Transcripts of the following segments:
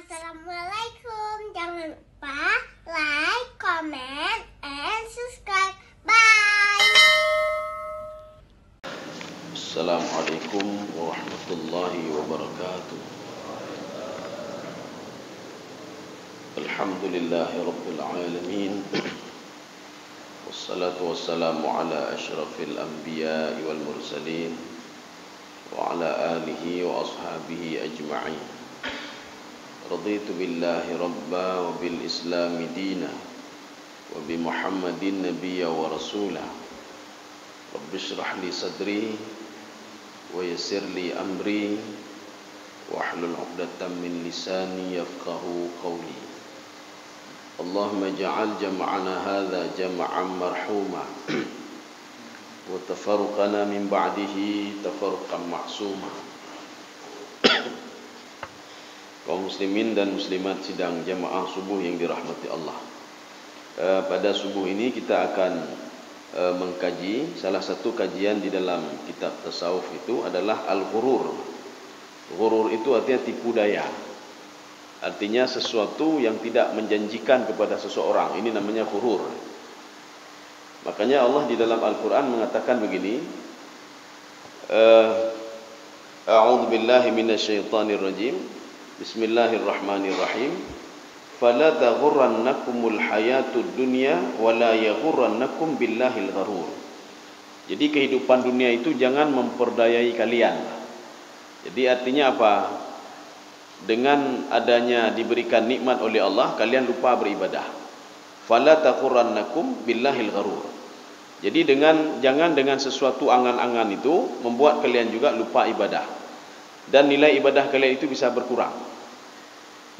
Assalamualaikum. Jangan lupa like, comment, and subscribe. Bye. Assalamualaikum warahmatullahi wabarakatuh. Alhamdulillahi rabbil alamin. Wassalatu wassalamu ala asyrafil anbiya'i wal mursalin wa ala alihi wa ashabihi ajma'in. Raditu billahi rabba wa bil islami dina wa bi muhammadin nabiyya wa rasulah. Rabbi shrah li sadri wa yassir li amri wahlul 'uqdatam min lisani yafqahu qawli. Allahumma ja'al jam'ana hadza jam'an marhuma wa tafarruqana min ba'dihi tafarruqan ma'suma. Kaum muslimin dan muslimat sidang jamaah subuh yang dirahmati Allah. Pada subuh ini kita akan mengkaji salah satu kajian di dalam kitab tasawuf itu adalah al-ghurur. Ghurur itu artinya tipu daya. Artinya sesuatu yang tidak menjanjikan kepada seseorang. Ini namanya ghurur. Makanya Allah di dalam Al-Quran mengatakan begini. A'udzu billahi minasyaitonir rajim. Bismillahirrahmanirrahim. Fala taghurrannakumul hayatud dunya wala yaghurrannakum billahil gharur. Jadi kehidupan dunia itu jangan memperdayai kalian. Jadi artinya apa? Dengan adanya diberikan nikmat oleh Allah, kalian lupa beribadah. Fala taghurrannakum billahil gharur. Jadi jangan dengan sesuatu angan-angan itu membuat kalian juga lupa ibadah. Dan nilai ibadah kalian itu bisa berkurang.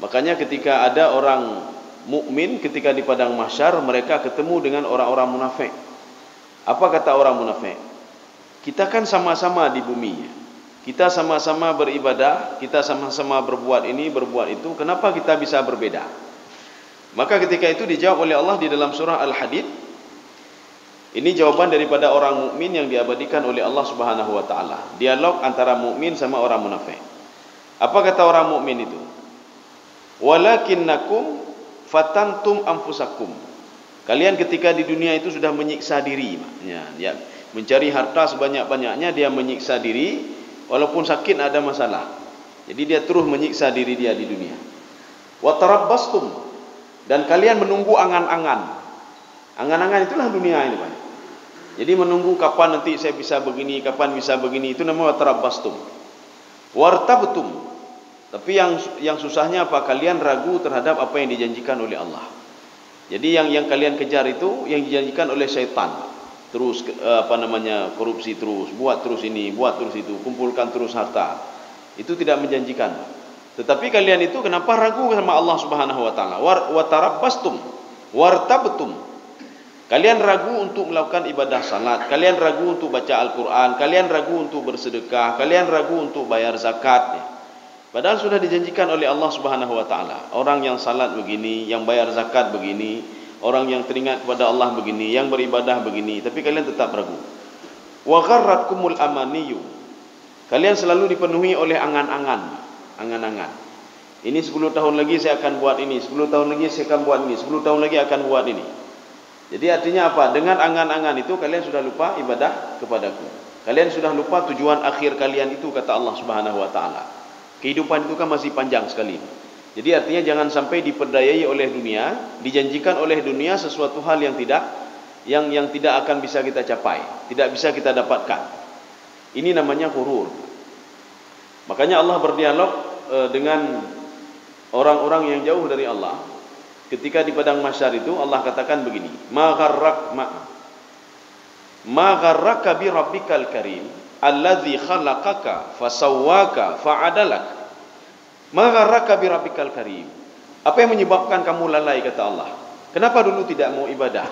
Makanya ketika ada orang mukmin ketika di padang mahsyar mereka ketemu dengan orang-orang munafik. Apa kata orang munafik? Kita kan sama-sama di bumi. Kita sama-sama beribadah, kita sama-sama berbuat ini, berbuat itu. Kenapa kita bisa berbeda? Maka ketika itu dijawab oleh Allah di dalam surah Al-Hadid. Ini jawaban daripada orang mukmin yang diabadikan oleh Allah Subhanahu wa taala. Dialog antara mukmin sama orang munafik. Apa kata orang mukmin itu? Walakinnakum fatantum anfusakum. Kalian ketika di dunia itu sudah menyiksa diri, ya, mencari harta sebanyak-banyaknya, dia menyiksa diri walaupun sakit ada masalah. Jadi dia terus menyiksa diri dia di dunia. Wa tarabbastum, dan kalian menunggu angan-angan. Angan-angan itulah dunia ini, Pak. Jadi menunggu kapan nanti saya bisa begini, kapan bisa begini, itu namanya tarabbastum. Wartabtum. Tapi yang susahnya apa? Kalian ragu terhadap apa yang dijanjikan oleh Allah. Jadi yang kalian kejar itu yang dijanjikan oleh syaitan. Terus korupsi terus, buat terus ini, buat terus itu, kumpulkan terus harta. Itu tidak menjanjikan. Tetapi kalian itu kenapa ragu sama Allah Subhanahu wa taala? Wa tarabbastum wartabtum. Kalian ragu untuk melakukan ibadah salat, kalian ragu untuk baca Al-Quran, kalian ragu untuk bersedekah, kalian ragu untuk bayar zakat. Padahal sudah dijanjikan oleh Allah Subhanahu wa taala. Orang yang salat begini, yang bayar zakat begini, orang yang teringat kepada Allah begini, yang beribadah begini, tapi kalian tetap ragu. Wa gharratkumul amaniyu. Kalian selalu dipenuhi oleh angan-angan. Ini 10 tahun lagi saya akan buat ini, 10 tahun lagi saya akan buat ini, 10 tahun lagi akan buat ini. Jadi artinya apa? Dengan angan-angan itu kalian sudah lupa ibadah kepadaku. Kalian sudah lupa tujuan akhir kalian itu, kata Allah Subhanahu wa taala. Kehidupan itu kan masih panjang sekali. Jadi artinya jangan sampai diperdayai oleh dunia, dijanjikan oleh dunia sesuatu hal yang tidak akan bisa kita capai, tidak bisa kita dapatkan. Ini namanya ghurur. Makanya Allah berdialog dengan orang-orang yang jauh dari Allah. Ketika di padang mahsyar itu Allah katakan begini, ma gharraka bi rabbikal karim allazi khalaqaka fasawwaka fa'adalak. Ma gharraka bi rabbikal karim. Apa yang menyebabkan kamu lalai, kata Allah? Kenapa dulu tidak mau ibadah?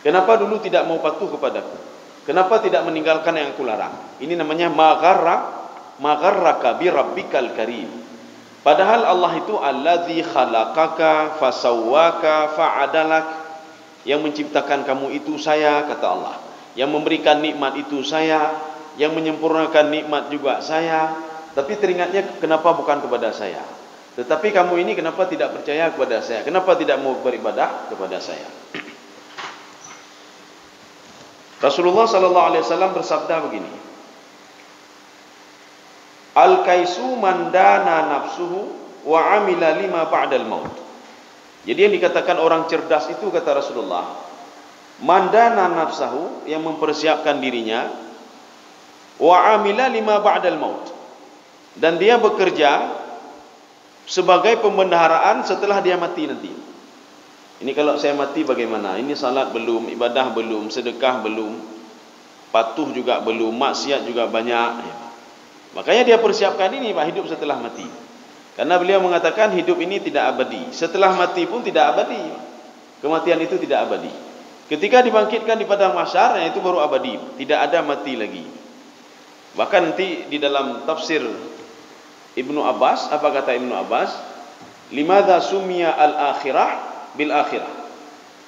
Kenapa dulu tidak mau patuh kepadaku? Kenapa tidak meninggalkan yang aku larang? Ini namanya ma gharraka bi rabbikal karim. Padahal Allah itu allazi khalaqaka fasawwaka fa'adalak. Yang menciptakan kamu itu saya, kata Allah. Yang memberikan nikmat itu saya, yang menyempurnakan nikmat juga saya. Tapi teringatnya kenapa bukan kepada saya? Tetapi kamu ini kenapa tidak percaya kepada saya? Kenapa tidak mau beribadah kepada saya? Rasulullah sallallahu alaihi wasallam bersabda begini. Al-kaisu man dana nafsuhu wa amila lima ba'dal maut. Jadi yang dikatakan orang cerdas itu, kata Rasulullah, man dana nafsahu, yang mempersiapkan dirinya, wa amila lima ba'dal maut, dan dia bekerja sebagai pembendaharaan setelah dia mati nanti. Ini kalau saya mati bagaimana? Ini salat belum, ibadah belum, sedekah belum, patuh juga belum, maksiat juga banyak. Makanya dia persiapkan ini, Pak, hidup setelah mati. Karena beliau mengatakan hidup ini tidak abadi. Setelah mati pun tidak abadi. Kematian itu tidak abadi. Ketika dibangkitkan di padang mahsyar, itu baru abadi. Tidak ada mati lagi. Bahkan nanti di dalam tafsir Ibnu Abbas, apa kata Ibnu Abbas? Limadha sumiya al-akhirah bil akhirah.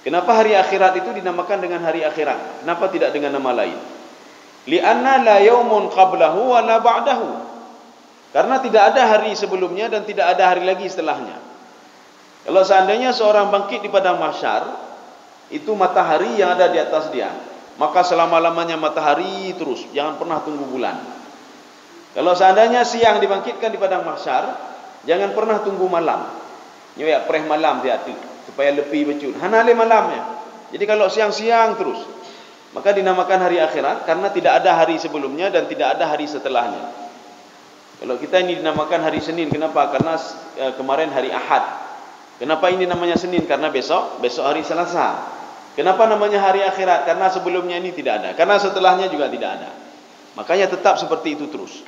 Kenapa hari akhirat itu dinamakan dengan hari akhirat? Kenapa tidak dengan nama lain? Li'anna la yaumun qablahu wa la ba'dahu. Karena tidak ada hari sebelumnya dan tidak ada hari lagi setelahnya. Kalau seandainya seorang bangkit di padang mahsyar, itu matahari yang ada di atas dia, maka selama-lamanya matahari terus, jangan pernah tunggu bulan. Kalau seandainya siang dibangkitkan di padang mahsyar, jangan pernah tunggu malam. Nyoyak preh malam dia tu supaya lebih becut. Hanale malamnya. Jadi kalau siang-siang terus, maka dinamakan hari akhirat karena tidak ada hari sebelumnya dan tidak ada hari setelahnya. Kalau kita ini dinamakan hari Senin, kenapa? Karena kemarin hari Ahad. Kenapa ini namanya Senin? Karena besok hari Selasa. Kenapa namanya hari akhirat? Karena sebelumnya ini tidak ada. Karena setelahnya juga tidak ada. Makanya tetap seperti itu terus.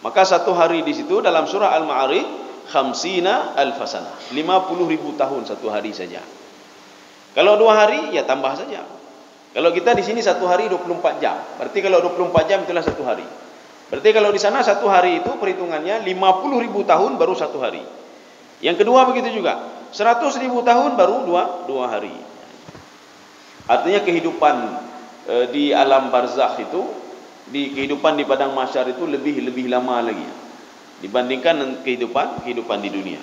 Maka satu hari di situ dalam surah Al-Ma'arij, khamsina alfasana, 50.000 tahun satu hari saja. Kalau 2 hari, ya tambah saja. Kalau kita di sini satu hari 24 jam. Berarti kalau 24 jam itulah satu hari. Berarti kalau di sana satu hari itu perhitungannya 50.000 tahun baru satu hari. Yang kedua begitu juga. 100.000 tahun baru dua hari. Artinya kehidupan di alam barzakh itu, di kehidupan di padang mahsyar itu lebih lama lagi dibandingkan kehidupan di dunia.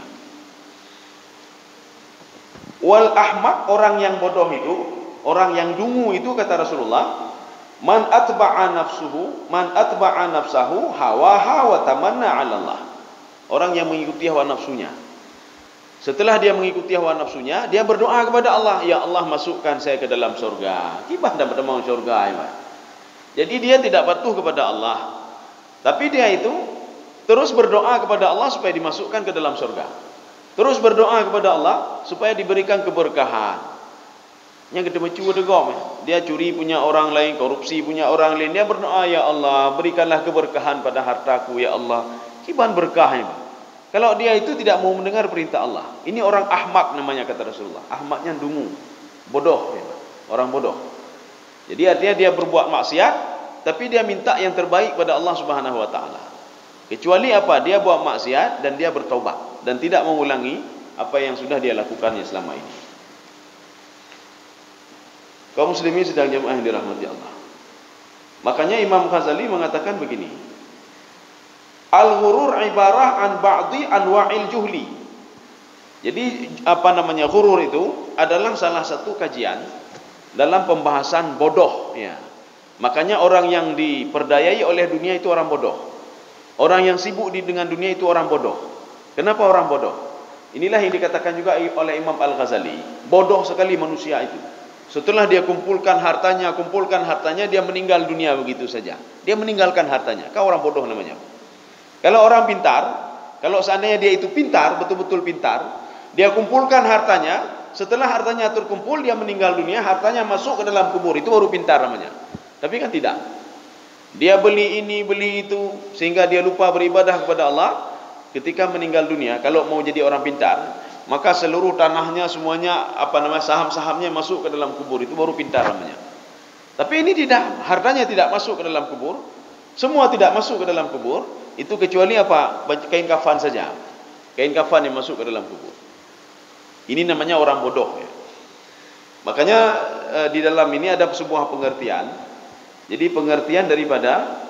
Wal ahmaq, orang yang bodoh itu, orang yang dungu itu, kata Rasulullah, man atba'a nafsahu hawaha wa tamanna 'ala Allah. Orang yang mengikuti hawa nafsunya. Setelah dia mengikuti hawa nafsunya, dia berdoa kepada Allah, ya Allah masukkan saya ke dalam surga. Kibah dapat mau surga ya. Jadi dia tidak patuh kepada Allah. Tapi dia itu terus berdoa kepada Allah supaya dimasukkan ke dalam surga. Terus berdoa kepada Allah supaya diberikan keberkahan. Yang kita mencuba degom, dia curi punya orang lain, korupsi punya orang lain, dia berdoa, ya Allah berikanlah keberkahan pada hartaku, ya Allah. Kiban berkah ini. Kalau dia itu tidak mau mendengar perintah Allah, ini orang ahmak namanya, kata Rasulullah. Ahmaknya dungu, bodoh, ya. Orang bodoh. Jadi artinya dia berbuat maksiat, tapi dia minta yang terbaik pada Allah Subhanahu Wa Taala. Kecuali apa? Dia buat maksiat dan dia bertaubat dan tidak mengulangi apa yang sudah dia lakukannya selama ini. Kaum muslimin sedang jemaah yang dirahmati Allah. Makanya Imam Ghazali mengatakan begini. Al-ghurur ibarah an ba'di anwa'il juhli. Jadi ghurur itu adalah salah satu kajian dalam pembahasan bodoh, ya. Makanya orang yang diperdayai oleh dunia itu orang bodoh. Orang yang sibuk dengan dunia itu orang bodoh. Kenapa orang bodoh? Inilah yang dikatakan juga oleh Imam Al-Ghazali. Bodoh sekali manusia itu. Setelah dia kumpulkan hartanya, dia meninggal dunia begitu saja. Dia meninggalkan hartanya. Kau orang bodoh namanya. Kalau orang pintar, kalau seandainya dia itu pintar, betul-betul pintar, dia kumpulkan hartanya, setelah hartanya terkumpul, dia meninggal dunia, hartanya masuk ke dalam kubur, itu baru pintar namanya. Tapi kan tidak. Dia beli ini, beli itu, sehingga dia lupa beribadah kepada Allah. Ketika meninggal dunia, kalau mau jadi orang pintar, maka seluruh tanahnya semuanya, saham-sahamnya masuk ke dalam kubur, itu baru pintar namanya. Tapi ini tidak, hartanya tidak masuk ke dalam kubur, semua tidak masuk ke dalam kubur. Itu kecuali apa? Kain kafan saja. Kain kafan yang masuk ke dalam kubur. Ini namanya orang bodoh, ya. Makanya di dalam ini ada sebuah pengertian. Jadi pengertian daripada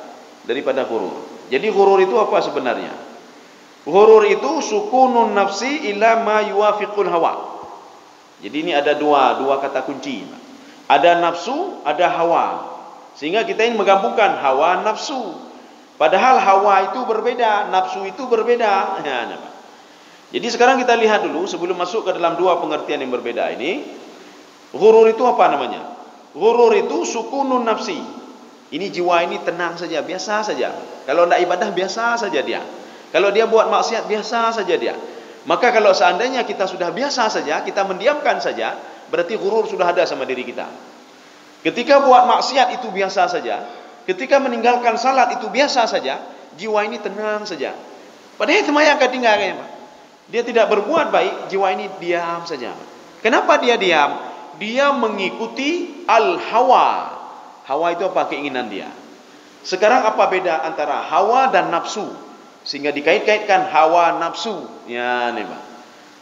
ghurur. Jadi ghurur itu apa sebenarnya? Ghurur itu sukunun nafsi ila ma yuwafiqul hawa. Jadi ini ada dua kata kunci. Ada nafsu, ada hawa. Sehingga kita ingin menggabungkan hawa nafsu. Padahal hawa itu berbeda, nafsu itu berbeda. Jadi sekarang kita lihat dulu sebelum masuk ke dalam dua pengertian yang berbeda ini. Ghurur itu apa namanya? Ghurur itu sukunun nafsi. Ini jiwa ini tenang saja, biasa saja. Kalau tidak ibadah biasa saja dia. Kalau dia buat maksiat biasa saja dia. Maka kalau seandainya kita sudah biasa saja, kita mendiamkan saja, berarti ghurur sudah ada sama diri kita. Ketika buat maksiat itu biasa saja, ketika meninggalkan salat itu biasa saja, jiwa ini tenang saja. Padahal semuanya akan tinggalkan. Dia tidak berbuat baik, jiwa ini diam saja. Kenapa dia diam? Dia mengikuti al-hawa. Hawa itu apa? Keinginan dia. Sekarang apa beda antara hawa dan nafsu? Sehingga dikait-kaitkan hawa nafsu. Ya, nih Pak.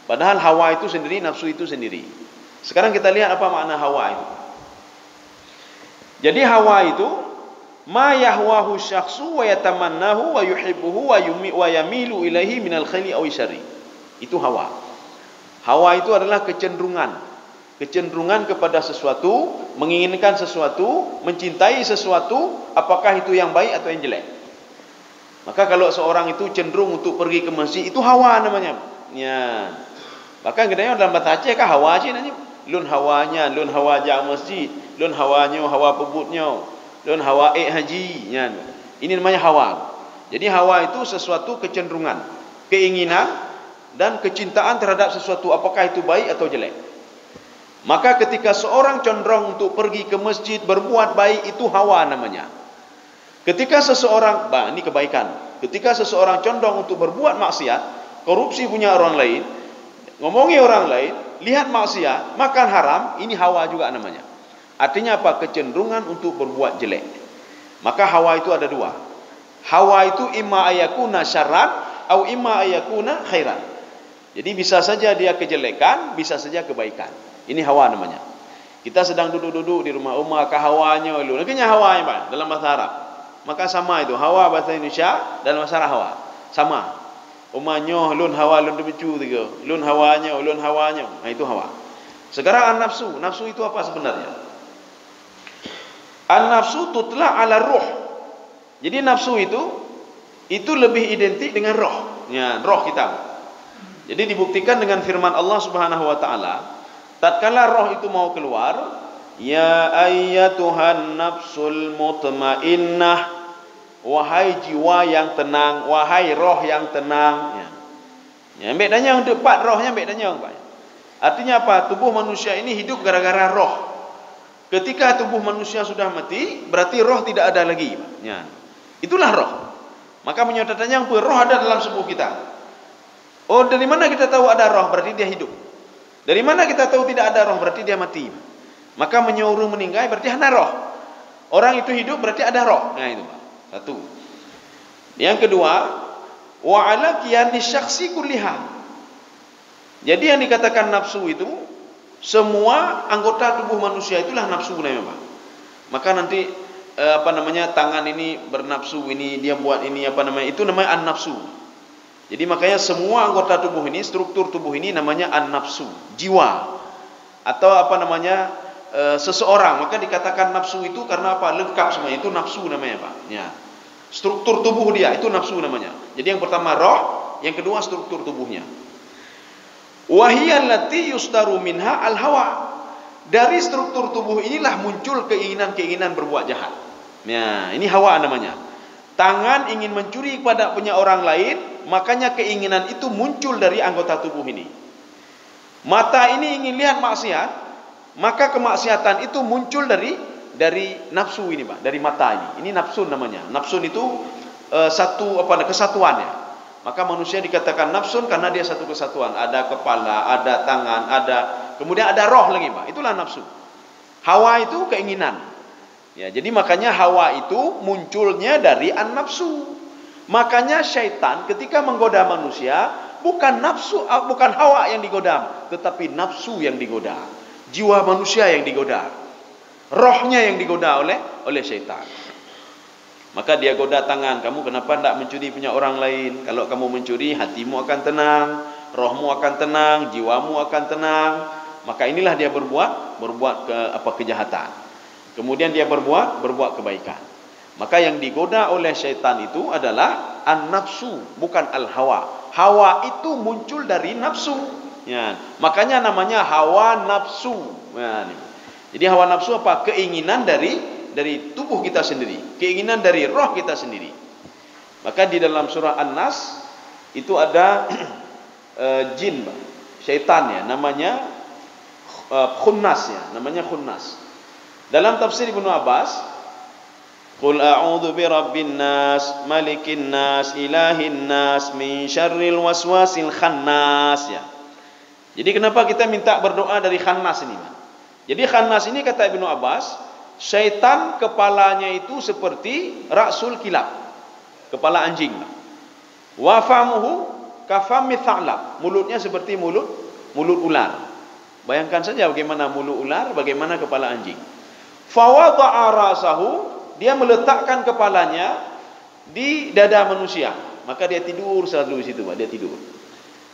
Padahal hawa itu sendiri, nafsu itu sendiri. Sekarang kita lihat apa makna hawa itu. Jadi hawa itu ma yahwahu syakhsu wa yatamannahu wa yuhibbuhu wa yamilu ilaihi minal khairi aw syarri. Itu hawa. Hawa itu adalah kecenderungan. Kecenderungan kepada sesuatu, menginginkan sesuatu, mencintai sesuatu, apakah itu yang baik atau yang jelek. Maka kalau seorang itu cenderung untuk pergi ke masjid, itu hawa namanya. Ya. Bahkan kadang-kadang dalam bahasa Aceh kan hawa je namanya. Lun hawanya, lun hawa ja masjid, lun hawanya, hawa pebutnya, lun hawa haji. Ya. Ini namanya hawa. Jadi hawa itu sesuatu kecenderungan, keinginan dan kecintaan terhadap sesuatu, apakah itu baik atau jelek. Maka ketika seorang condong untuk pergi ke masjid, berbuat baik, itu hawa namanya. Ketika seseorang, ini kebaikan. Ketika seseorang condong untuk berbuat maksiat, korupsi punya orang lain, ngomongi orang lain, lihat maksiat, makan haram, ini hawa juga namanya. Artinya apa? Kecenderungan untuk berbuat jelek. Maka hawa itu ada dua. Hawa itu imma ayakuna syarran atau imma ayakuna khairan. Jadi bisa saja dia kejelekan, bisa saja kebaikan. Ini hawa namanya. Kita sedang duduk-duduk di rumah hawanya lu. Nakanya hawanya Pak dalam bahasa Arab. Maka sama itu hawa bahasa Indonesia dan bahasa hawa sama. Umanya lun hawa lun debecu tiga. Lun hawanya. Nah itu hawa. Sekarang an-nafsu. Nafsu itu apa sebenarnya? An-nafsu tutla ala ruh. Jadi nafsu itu lebih identik dengan roh. Ya, roh kita. Jadi dibuktikan dengan firman Allah Subhanahu wa taala, tatkala roh itu mau keluar, ya ayyatuhan nafsul mutmainnah, wahai jiwa yang tenang, wahai roh yang tenang. Ya, bedanya untuk empat rohnya bedanya Pak. Artinya apa? Tubuh manusia ini hidup gara-gara roh. Ketika tubuh manusia sudah mati, berarti roh tidak ada lagi. Ya. Itulah roh. Maka menyatakannya roh ada dalam tubuh kita. Oh, dari mana kita tahu ada roh? Berarti dia hidup. Dari mana kita tahu tidak ada roh? Berarti dia mati. Maka menyuruh meninggal berarti ada roh. Orang itu hidup berarti ada roh. Nah itu Pak. Satu. Yang kedua, wa ala qiyani syakhsi kulliha. Jadi yang dikatakan nafsu itu semua anggota tubuh manusia itulah nafsu namanya Pak. Maka nanti tangan ini bernafsu, ini dia buat ini itu namanya an-nafsu. Jadi makanya semua anggota tubuh ini, struktur tubuh ini namanya an-nafsu, jiwa. Atau seseorang, maka dikatakan nafsu itu karena apa? Lengkap semua, itu nafsu namanya Pak. Ya. Struktur tubuh dia, itu nafsu namanya. Jadi yang pertama roh, yang kedua struktur tubuhnya. Wahiyallati yustaru minha al-hawa. Dari struktur tubuh inilah muncul keinginan-keinginan berbuat jahat. Ya, ini hawa namanya. Tangan ingin mencuri kepada punya orang lain, makanya keinginan itu muncul dari anggota tubuh ini. Mata ini ingin lihat maksiat, maka kemaksiatan itu muncul dari nafsu ini Pak, dari mata ini. Ini nafsu namanya. Nafsun itu kesatuannya. Maka manusia dikatakan nafsun karena dia satu kesatuan. Ada kepala, ada tangan, kemudian ada roh lagi Pak. Itulah nafsu. Hawa itu keinginan. Ya, jadi makanya hawa itu munculnya dari an-nafsu. Makanya syaitan ketika menggoda manusia bukan hawa yang digoda, tetapi nafsu yang digoda. Jiwa manusia yang digoda. Rohnya yang digoda oleh syaitan. Maka dia goda tangan, kamu kenapa tidak mencuri punya orang lain? Kalau kamu mencuri, hatimu akan tenang, rohmu akan tenang, jiwamu akan tenang. Maka inilah dia berbuat kejahatan. Kemudian dia berbuat kebaikan. Maka yang digoda oleh syaitan itu adalah an-nafsu, bukan al-hawa. Hawa itu muncul dari nafsu. Ya, makanya namanya hawa nafsu. Ya, jadi hawa nafsu apa? Keinginan dari tubuh kita sendiri, keinginan dari roh kita sendiri. Maka di dalam surah An-Nas itu ada jin, syaitan ya, namanya khunnas ya, namanya khunnas. Dalam tafsir Ibnu Abbas, qul a'udzu birabbin nas, malikin nas, ilahin nas, min syarril waswasil khannas ya. Jadi kenapa kita minta berdoa dari khannas ini? Jadi khannas ini kata Ibnu Abbas, syaitan kepalanya itu seperti ra'sul kilab, kepala anjing. Wa famuhu kafami tha'lab, mulutnya seperti mulut ular. Bayangkan saja bagaimana mulut ular, bagaimana kepala anjing. Fa wada'a rasahu, dia meletakkan kepalanya di dada manusia, maka dia tidur selalu di situ, dia tidur.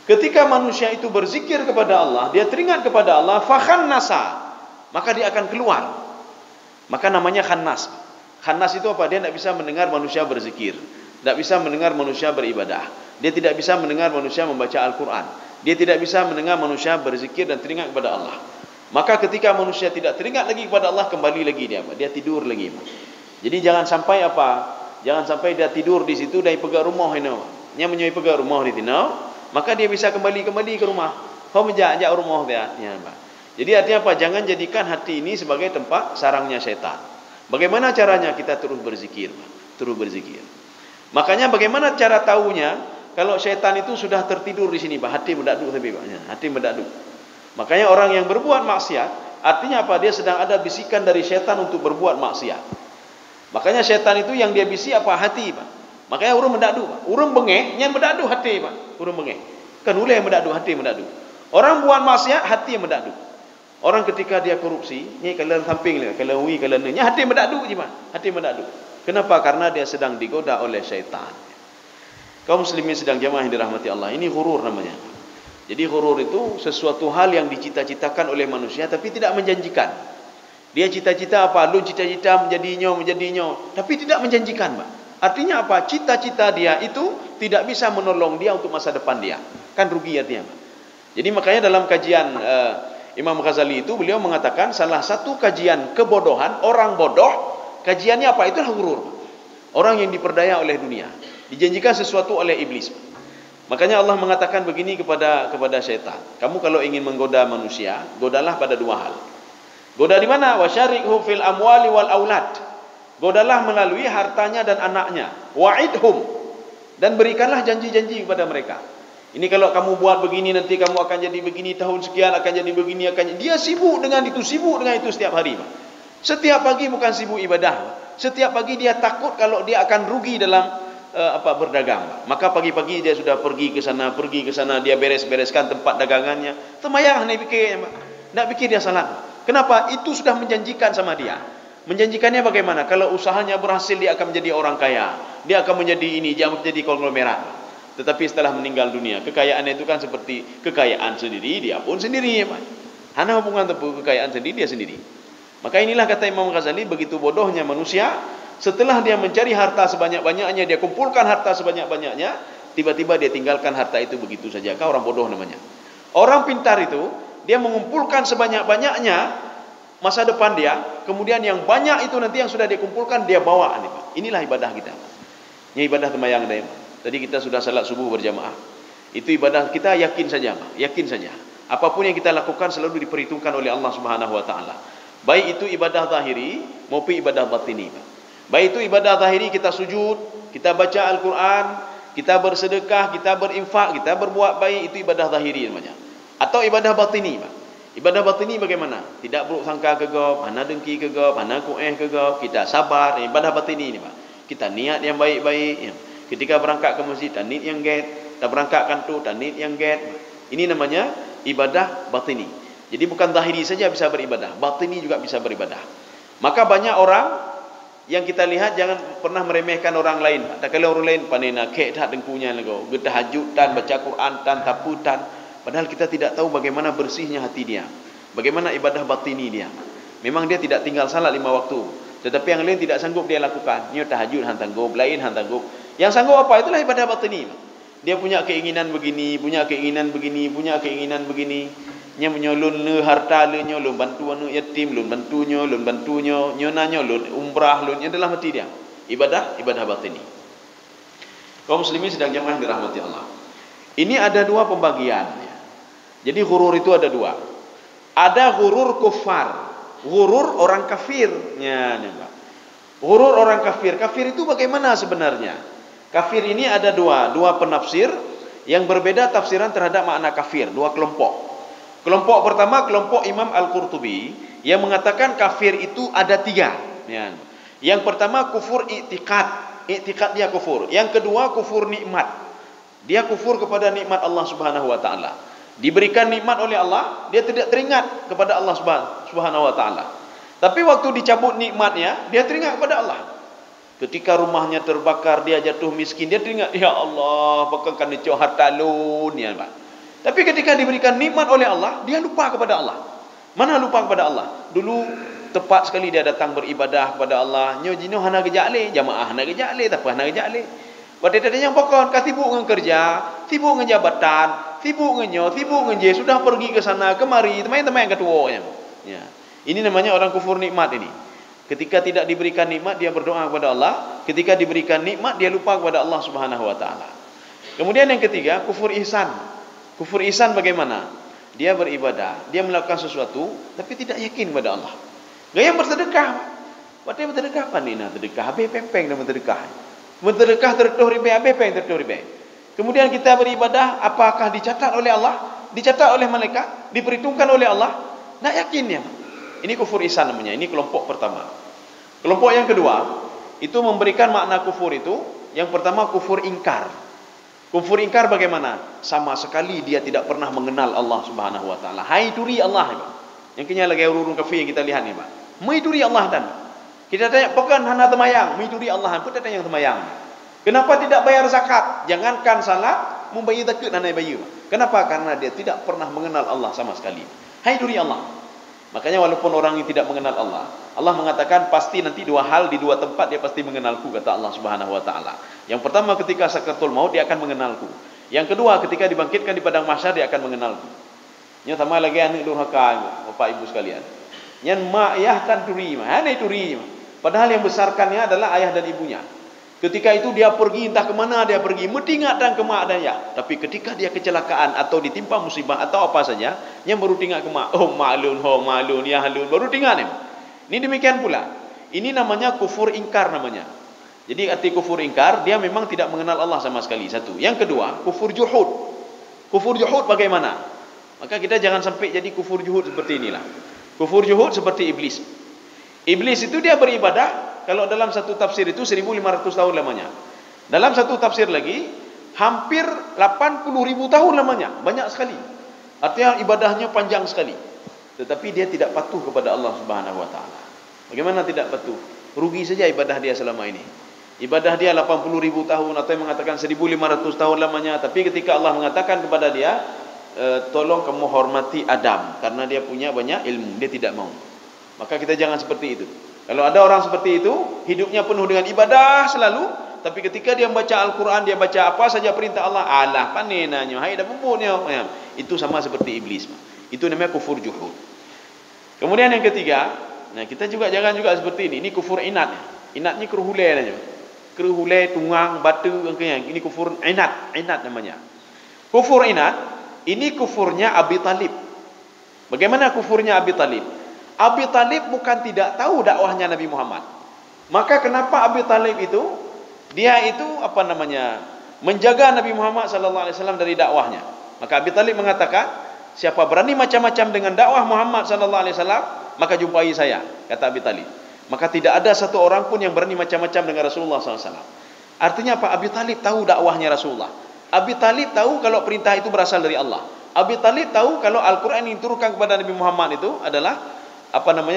Ketika manusia itu berzikir kepada Allah, dia teringat kepada Allah, fa khannasa, maka dia akan keluar. Maka namanya khannas. Khannas itu apa? Dia tidak bisa mendengar manusia berzikir, tidak bisa mendengar manusia beribadah, dia tidak bisa mendengar manusia membaca Al-Quran, dia tidak bisa mendengar manusia berzikir dan teringat kepada Allah. Maka ketika manusia tidak teringat lagi kepada Allah, kembali lagi dia tidur lagi. Jadi jangan sampai jangan sampai dia tidur di situ dari pegang rumah ini. Dia menyoi pegang rumah di sini, maka dia bisa kembali ke rumah. Kau menjak rumah dia. Jadi artinya apa? Jangan jadikan hati ini sebagai tempat sarangnya syaitan. Bagaimana caranya? Kita terus berzikir. Terus berzikir. Makanya bagaimana cara tahunya? Kalau syaitan itu sudah tertidur di sini, hati mendaduk tapi hati mendaduk. Makanya orang yang berbuat maksiat, artinya apa? Dia sedang ada bisikan dari syaitan untuk berbuat maksiat. Makanya syaitan itu yang dia bisik apa? Hati, Pak. Makanya urung mendaduk, Pak. Urung bengek, yang mendaduk hati, Pak. Urung bengek. Kan ulai yang mendaduk, hati mendaduk. Orang buat maksiat, hati yang mendaduk. Orang ketika dia korupsi, ni kalau samping ni, kalau wi kalau ni, hati mendaduk je, Pak. Hati mendaduk. Kenapa? Karena dia sedang digoda oleh syaitan. Kaum muslimin sedang jamaah yang dirahmati Allah, ini ghurur namanya. Jadi ghurur itu sesuatu hal yang dicita-citakan oleh manusia tapi tidak menjanjikan. Dia cita-cita apa? Lu cita-cita menjadinya, tapi tidak menjanjikan, Pak. Artinya apa? Cita-cita dia itu tidak bisa menolong dia untuk masa depan dia. Kan rugi artinya, Pak. Jadi makanya dalam kajian Imam Ghazali itu beliau mengatakan salah satu kajian kebodohan orang bodoh, kajiannya apa? Itulah ghurur. Orang yang diperdaya oleh dunia, dijanjikan sesuatu oleh iblis. Makanya Allah mengatakan begini kepada syaitan. Kamu kalau ingin menggoda manusia, godalah pada dua hal. Goda di mana? Wasyarikhu fil amwali wal aulad. Godalah melalui hartanya dan anaknya. Wa'idhum, dan berikanlah janji-janji kepada mereka. Ini kalau kamu buat begini, nanti kamu akan jadi begini, tahun sekian akan jadi begini, dia sibuk dengan itu setiap hari, Pak. Setiap pagi bukan sibuk ibadah, Pak. Setiap pagi dia takut kalau dia akan rugi dalam berdagang, Pak. Maka pagi-pagi dia sudah pergi ke sana, dia beres-bereskan tempat dagangannya. Temayang nak fikir, Pak. Nak fikir dia salah. Kenapa? Itu sudah menjanjikan sama dia. Menjanjikannya bagaimana? Kalau usahanya berhasil, dia akan menjadi orang kaya, dia akan menjadi ini, dia akan menjadi konglomerat. Tetapi setelah meninggal dunia, kekayaannya itu kan seperti kekayaan sendiri, dia pun sendiri, Pak. Hana hubungan tepuk kekayaan sendiri, dia sendiri. Maka inilah kata Imam Ghazali, begitu bodohnya manusia, setelah dia mencari harta sebanyak-banyaknya, dia kumpulkan harta sebanyak-banyaknya, tiba-tiba dia tinggalkan harta itu begitu saja. Kau orang bodoh namanya. Orang pintar itu, dia mengumpulkan sebanyak-banyaknya masa depan dia, kemudian yang banyak itu nanti yang sudah dia kumpulkan, dia bawa. Inilah ibadah kita. Ini ibadah temayang dia. Tadi kita sudah salat subuh berjamaah. Itu ibadah kita, yakin saja, Pak. Yakin saja. Apapun yang kita lakukan selalu diperhitungkan oleh Allah Subhanahu wa taala. Baik itu ibadah zahiri maupun ibadah batini, Pak. Baik itu ibadah zahiri, kita sujud, kita baca Al-Quran, kita bersedekah, kita berinfak, kita berbuat baik, itu ibadah zahiri namanya. Atau ibadah batini, Pak. Ibadah batini bagaimana? Tidak buruk sangka ke gop, hana dengki ke gop, hana kueh ke gop, kita sabar. Ibadah batini ini, Pak. Kita niat yang baik-baik, ya. Ketika berangkat ke masjid, tak niat yang get. Kita berangkat kantor, tak niat yang get. Ini namanya ibadah batini. Jadi bukan zahiri saja bisa beribadah, batini juga bisa beribadah. Maka banyak orang yang kita lihat jangan pernah meremehkan orang lain. Tak kala orang lain panena kek tak dengkunya lagu, bertahajud dan baca Quran dan taputan. Padahal kita tidak tahu bagaimana bersihnya hati dia. Bagaimana ibadah batini dia. Memang dia tidak tinggal salat 5 waktu, tetapi yang lain tidak sanggup dia lakukan. Nyo tahajud han tanggup, lain han tanggup. Yang sanggup apa? Itulah ibadah batini. Dia punya keinginan begini, punya keinginan begini, punya keinginan begini. Nya menyolun le harta le nyo, lun bantu anu yatim, lun bantunyo, nyo nanyo, lun umrah, lun adalah mati dia. Ibadah batini. Kaum muslimin sedang jamaah dirahmati Allah. Ini ada 2 pembagian. Jadi ghurur itu ada 2. Ada ghurur kufar, ghurur orang kafir. Ghurur orang kafir. Kafir itu bagaimana sebenarnya? Kafir ini ada dua penafsir yang berbeda tafsiran terhadap makna kafir, 2 kelompok. Kelompok pertama, kelompok Imam Al-Qurtubi yang mengatakan kafir itu ada 3. Yang pertama kufur i'tiqad dia kufur. Yang kedua kufur nikmat. Dia kufur kepada nikmat Allah Subhanahu wa taala. Diberikan nikmat oleh Allah, dia tidak teringat kepada Allah Subhanahu wa taala. Tapi waktu dicabut nikmatnya, dia teringat kepada Allah. Ketika rumahnya terbakar, dia jatuh miskin, dia teringat, ya Allah, apakah kan dicok harta lun ya, Pak. Tapi ketika diberikan nikmat oleh Allah, dia lupa kepada Allah. Mana lupa kepada Allah? Dulu tepat sekali dia datang beribadah kepada Allah. Nyo jino hana gejale, jamaah hana gejale, tapi hana gejale. Pada yang pokok kan sibuk dengan kerja, sibuk dengan jabatan, sibuk dengan nyo, sibuk dengan je, sudah pergi ke sana kemari, teman-teman yang ketua ya. Ini namanya orang kufur nikmat ini. Ketika tidak diberikan nikmat, dia berdoa kepada Allah. Ketika diberikan nikmat, dia lupa kepada Allah Subhanahu wa taala. Kemudian yang ketiga, kufur ihsan. Kufur ihsan bagaimana? Dia beribadah, dia melakukan sesuatu tapi tidak yakin kepada Allah. Gaya bersedekah. Padahal bersedekah apa ni nak sedekah? Habis pempeng dan bersedekah. Bersedekah tertuh ribe, habis pempeng tertuh ribe. Kemudian kita beribadah, apakah dicatat oleh Allah? Dicatat oleh malaikat? Diperhitungkan oleh Allah? Tak yakin ya. Ini kufur ihsan namanya. Ini kelompok pertama. Kelompok yang kedua, itu memberikan makna kufur itu. Yang pertama kufur ingkar. Kufur ingkar bagaimana? Sama sekali dia tidak pernah mengenal Allah Subhanahu wa taala. Hai turi Allah. Yang kini lagi urun kafir yang kita lihat ni, Pak. Mai turi Allah dan. Kita tanya, "Pekan hana temayang, mai turi Allah." Pun tanya yang temayang. Kenapa tidak bayar zakat? Jangankan salat, membayar zakat hana bayar. Kenapa? Karena dia tidak pernah mengenal Allah sama sekali. Hai turi Allah. Makanya walaupun orang yang tidak mengenal Allah, Allah mengatakan pasti nanti 2 hal di 2 tempat dia pasti mengenalku, kata Allah Subhanahu wa taala. Yang pertama ketika sakaratul maut dia akan mengenalku. Yang kedua ketika dibangkitkan di padang mahsyar dia akan mengenalku. Nya sama lagi anak durhaka Bapak Ibu sekalian. Nyan mak ayah kan turi mah, ane turi mah. Padahal yang besarkannya adalah ayah dan ibunya. Ketika itu dia pergi entah ke mana dia pergi, mesti ingat dan ke mak dan ayah. Tapi ketika dia kecelakaan atau ditimpa musibah atau apa saja, yang baru ingat ke mak. Oh maklun, ya halun, baru ingat ni. Ini demikian pula. Ini namanya kufur ingkar namanya. Jadi arti kufur ingkar, dia memang tidak mengenal Allah sama sekali. Satu. Yang kedua, kufur juhud. Kufur juhud bagaimana? Maka kita jangan sampai jadi kufur juhud seperti inilah. Kufur juhud seperti iblis. Iblis itu dia beribadah. Kalau dalam satu tafsir itu 1500 tahun lamanya. Dalam satu tafsir lagi, hampir 80.000 tahun lamanya. Banyak sekali. Artinya ibadahnya panjang sekali. Tetapi dia tidak patuh kepada Allah Subhanahu wa taala. Bagaimana tidak patuh? Rugi saja ibadah dia selama ini. Ibadah dia 80.000 tahun atau yang mengatakan 1500 tahun lamanya. Tapi ketika Allah mengatakan kepada dia, tolong kamu hormati Adam. Karena dia punya banyak ilmu. Dia tidak mau. Maka kita jangan seperti itu. Kalau ada orang seperti itu, hidupnya penuh dengan ibadah selalu, tapi ketika dia membaca Al-Quran, dia baca apa saja perintah Allah, alah panenanya, hai dah bubuknya. Itu sama seperti iblis. Itu namanya kufur juhud. Kemudian yang ketiga, nah kita juga jangan juga seperti ini. Ini kufur inat. Inatnya keruhulai saja. Keruhulai, tungang, batu, ini kufur inat. Inat namanya. Kufur inat, ini kufurnya Abi Talib. Bagaimana kufurnya Abi Talib? Abi Talib bukan tidak tahu dakwahnya Nabi Muhammad. Maka kenapa Abi Talib itu dia itu menjaga Nabi Muhammad sallallahu alaihi wasallam dari dakwahnya. Maka Abi Talib mengatakan, siapa berani macam-macam dengan dakwah Muhammad sallallahu alaihi wasallam, maka jumpai saya, kata Abi Talib. Maka tidak ada satu orang pun yang berani macam-macam dengan Rasulullah sallallahu alaihi wasallam. Artinya apa? Abi Talib tahu dakwahnya Rasulullah. Abi Talib tahu kalau perintah itu berasal dari Allah. Abi Talib tahu kalau Al-Quran yang diturunkan kepada Nabi Muhammad itu adalah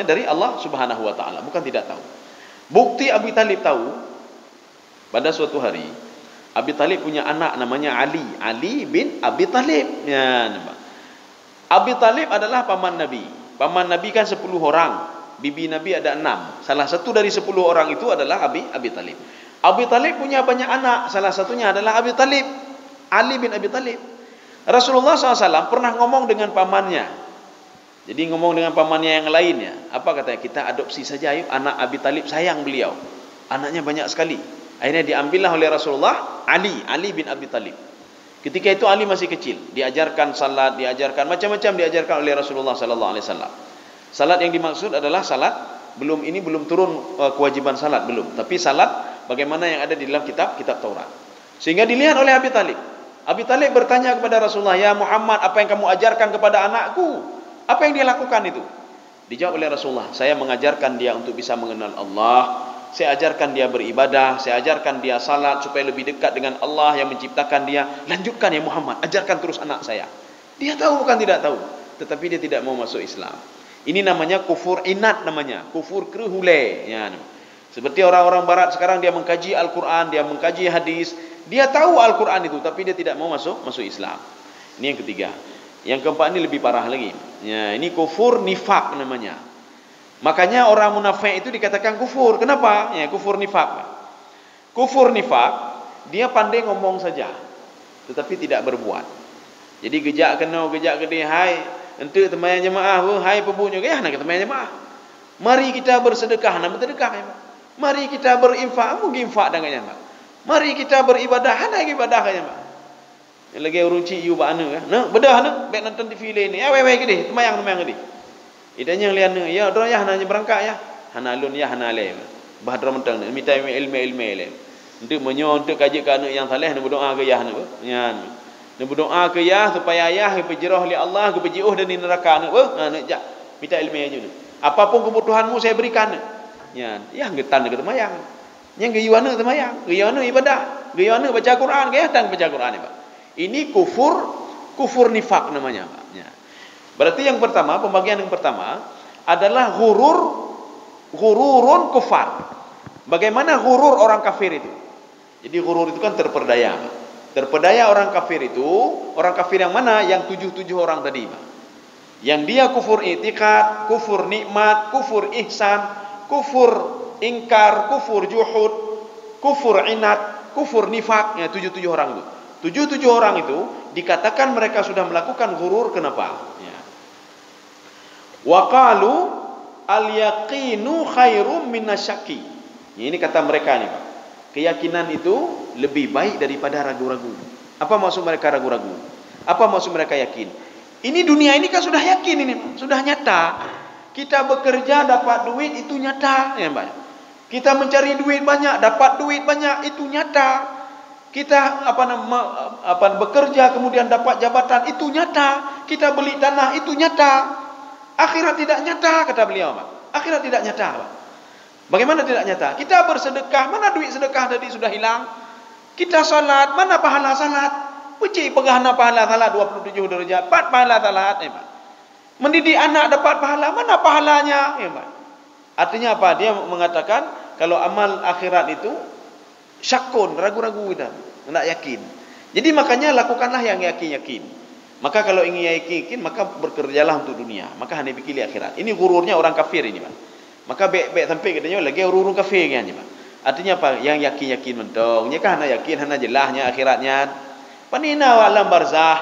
dari Allah Subhanahu wa taala, bukan tidak tahu. Bukti Abi Talib tahu, pada suatu hari Abi Talib punya anak namanya Ali bin Abi Talib. Ya, nampak. Abi Talib adalah paman Nabi. Paman Nabi kan 10 orang, bibi Nabi ada 6. Salah satu dari 10 orang itu adalah Abi Talib. Abi Talib punya banyak anak, salah satunya adalah Abi Talib, Ali bin Abi Talib. Rasulullah SAW pernah ngomong dengan pamannya. Jadi ngomong dengan pamannya yang lainnya. Apa katanya? Kita adopsi saja yuk anak Abi Talib, sayang beliau. Anaknya banyak sekali. Akhirnya diambillah oleh Rasulullah Ali bin Abi Talib. Ketika itu Ali masih kecil, diajarkan salat, diajarkan macam-macam diajarkan oleh Rasulullah sallallahu alaihi wasallam. Salat yang dimaksud adalah salat belum turun kewajiban salat belum, tapi salat bagaimana yang ada di dalam kitab Taurat. Sehingga dilihat oleh Abi Talib. Abi Talib bertanya kepada Rasulullah, "Ya Muhammad, apa yang kamu ajarkan kepada anakku? Apa yang dia lakukan itu?" Dijawab oleh Rasulullah, "Saya mengajarkan dia untuk bisa mengenal Allah. Saya ajarkan dia beribadah, saya ajarkan dia salat supaya lebih dekat dengan Allah yang menciptakan dia. Lanjutkan ya Muhammad, ajarkan terus anak saya." Dia tahu bukan tidak tahu, tetapi dia tidak mau masuk Islam. Ini namanya kufur inat, namanya kufur kerhule. Ya. Seperti orang-orang barat sekarang, dia mengkaji Al-Quran, dia mengkaji hadis, dia tahu Al-Quran itu, tapi dia tidak mau masuk Islam. Ini yang ketiga. Yang keempat ini lebih parah lagi. Ya, ini kufur nifak namanya. Makanya orang munafik itu dikatakan kufur. Kenapa? Ya, kufur nifak. Kufur nifak, dia pandai ngomong saja, tetapi tidak berbuat. Jadi gejak gede, hai ente temayang jemaah, hai pebunyo ya nak temayang jemaah. Mari kita bersedekah, nak bersedekah ya. Mari kita berinfak, mungkin infak dengan jemaah. Mari kita beribadah, nak ibadah ya. Yang lagi uruci you ba anu ya. Nak bedah nak, baik nonton TV ni. Ya wei gede, temayang gede. Idanya liana, ya dora ya hana berangkat ya. Hana alun ya hana le. Bahdra mentang ni minta ilmu le. Untuk menyo untuk kaji kan yang saleh nak berdoa ke ya nak. Ya. Nak berdoa ke ya supaya ya berjerah oleh Allah, ke berjiuh dari neraka nak. Nak jak minta ilmu aja ni. Apapun kebutuhanmu saya berikan. Ya, ya getan ke temayang. Yang geyuana temayang, geyuana ibadah, geyuana baca Quran, geyah tang baca Quran ni, Pak. Ini kufur nifak namanya, Pak. Ya. Berarti yang pertama, pembagian yang pertama adalah ghururun kufar. Bagaimana ghurur orang kafir itu? Jadi ghurur itu kan terperdaya. Terperdaya orang kafir itu, orang kafir yang mana? Yang 7 orang tadi, Pak. Yang dia kufur i'tiqad, kufur nikmat, kufur ihsan, kufur ingkar, kufur juhud, kufur inat, kufur nifak. Ya, 7 orang itu. 7 orang itu dikatakan mereka sudah melakukan ghurur. Kenapa? Ya. Wa qalu al-yaqinu khairum minasyaki. Ini kata mereka ni, Pak. Keyakinan itu lebih baik daripada ragu-ragu. Apa maksud mereka ragu-ragu? Apa maksud mereka yakin? Ini dunia ini kan sudah yakin ini, Pak. Sudah nyata. Kita bekerja dapat duit itu nyata, ya, Pak. Kita mencari duit banyak, dapat duit banyak itu nyata. Kita bekerja kemudian dapat jabatan itu nyata. Kita beli tanah itu nyata. Akhirat tidak nyata, kata beliau, Pak. Akhirat tidak nyata, Pak. Bagaimana tidak nyata? Kita bersedekah, mana duit sedekah tadi sudah hilang. Kita salat, mana pahala salat? Uci pegahna pahala salat 27 derajat, 4 pahala salat, ya, Pak. Mendidik anak dapat pahala, mana pahalanya, ya, Pak. Artinya apa? Dia mengatakan kalau amal akhirat itu syakun, ragu-ragu kita, tidak yakin. Jadi makanya lakukanlah yang yakin-yakin. Maka kalau ingin yakin, maka bekerjalah untuk dunia. Maka hanya fikir akhirat. Ini gururnya orang kafir ini, Pak. Maka baik sampai katanya lagi urung kafir kan, Pak. Artinya apa? Yang yakin-yakin mentong. Nya kan hana yakin, hana jelahnya akhiratnya. Panina alam barzah,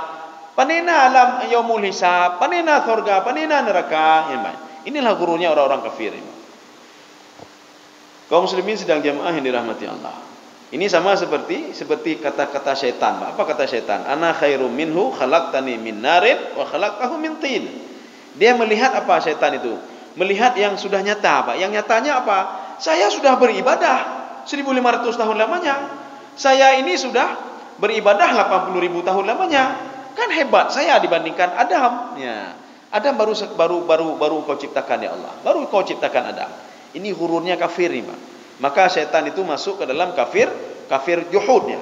panina alam yaumul hisab, panina surga, panina neraka, ya, Pak. Inilah gururnya orang-orang kafir ini. Kaum muslimin sedang jamaah yang dirahmati Allah. Ini sama seperti kata-kata syaitan. Apa kata syaitan? Ana khairum minhu khalaqtani min narin wa khalaqtahu min tin. Dia melihat apa syaitan itu? Melihat yang sudah nyata, Pak. Yang nyatanya apa? Saya sudah beribadah 1500 tahun lamanya. Saya ini sudah beribadah 80.000 tahun lamanya. Kan hebat saya dibandingkan Adam. Ya. Adam baru kau ciptakan, ya Allah. Baru kau ciptakan Adam. Ini hururnya kafir nih, Pak. Maka syaitan itu masuk ke dalam kafir juhudnya.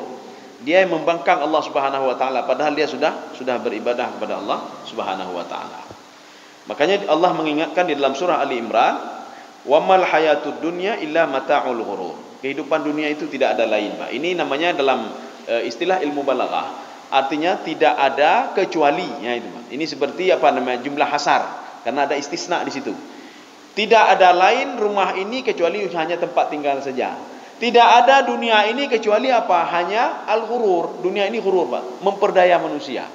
Dia membangkang Allah Subhanahu wa taala padahal dia sudah beribadah kepada Allah Subhanahu wa taala. Makanya Allah mengingatkan di dalam surah Ali Imran, Wa mal hayatud dunya illa mata'ul ghurur. Kehidupan dunia itu tidak ada lain, Pak. Ini namanya dalam istilah ilmu balaghah, artinya tidak ada kecuali, ya itu, Pak. Ini seperti apa namanya, jumlah hasar, karena ada istisna di situ. Tidak ada lain rumah ini kecuali hanya tempat tinggal saja. Tidak ada dunia ini kecuali apa? Hanya al-ghurur. Dunia ini ghurur, Pak. Memperdaya manusia.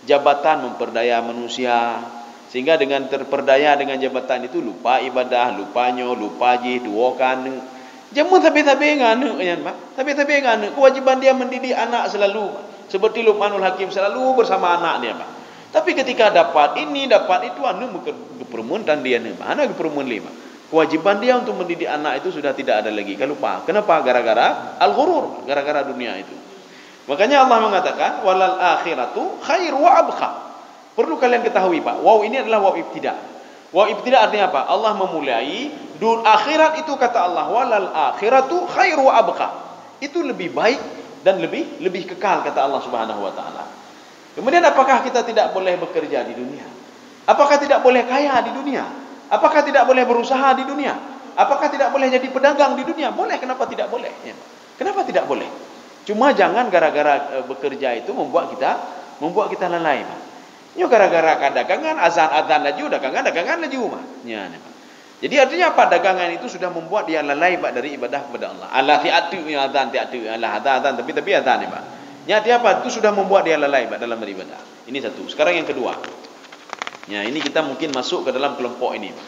Jabatan memperdaya manusia. Sehingga dengan terperdaya dengan jabatan itu lupa ibadah, lupa nyo, lupa ji, duokan. Jamu tabi-tabi nganu, kan, Pak. Tabi-tabi nganu. Kewajiban dia mendidik anak selalu, Pak. Seperti Luqmanul Hakim selalu bersama anak dia, Pak. Tapi ketika dapat ini, dapat itu, anu kepermun dan dia nih, mana kepermun lima. Kewajiban dia untuk mendidik anak itu sudah tidak ada lagi. Kan lupa. Kenapa? Gara-gara al-ghurur, gara-gara dunia itu. Makanya Allah mengatakan walal akhiratu khair wa abqa. Perlu kalian ketahui, Pak. Waw ini adalah waw ibtida. Waw ibtida artinya apa? Allah memulai akhirat itu, kata Allah walal akhiratu khair wa abqa. Itu lebih baik dan lebih kekal, kata Allah Subhanahu wa taala. Kemudian apakah kita tidak boleh bekerja di dunia? Apakah tidak boleh kaya di dunia? Apakah tidak boleh berusaha di dunia? Apakah tidak boleh jadi pedagang di dunia? Boleh, kenapa tidak boleh? Ya. Kenapa tidak boleh? Cuma jangan gara-gara bekerja itu membuat kita lalai, Pak. Nyo gara-gara dagangan azan laju, dagangan laju, Pak. Ya, Pak. Jadi artinya apa? Dagangan itu sudah membuat dia lalai, Pak, dari ibadah kepada Allah. Allah tiatu ya azan tiatu, Allah azan tapi azan, Pak. Nyati apa? Itu sudah membuat dia lalai, Pak, dalam beribadah. Ini satu. Sekarang yang kedua. Ya, ini kita mungkin masuk ke dalam kelompok ini, Pak.